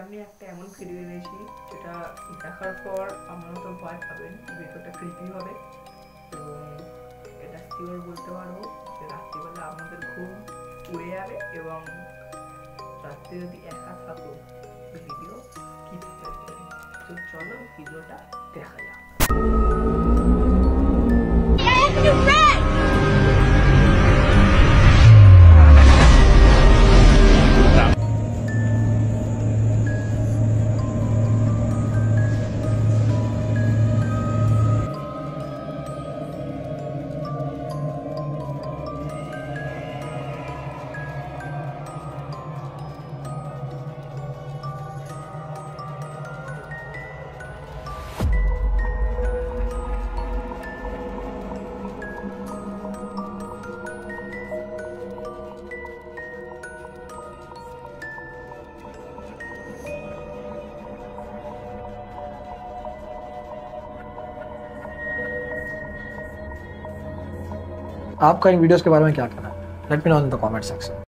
আমি একটা এমন ভিডিও এনেছি যেটা দেখার পর আপনারা তো ভয় পাবেন, ভিডিওটা ক্রিপি হবে এবং এটা শিওর বলতে পারবো যে রাত্রিবেলা আপনাদের ঘুম উড়ে যাবে এবং রাত্রে যদি একা থাকো ভিডিও স্কিপ হয়ে যাবে। তো চলো ভিডিওটা দেখা যাক। आपका इन वीडियोस के बारे में क्या कहना है? Let me know in the comment section.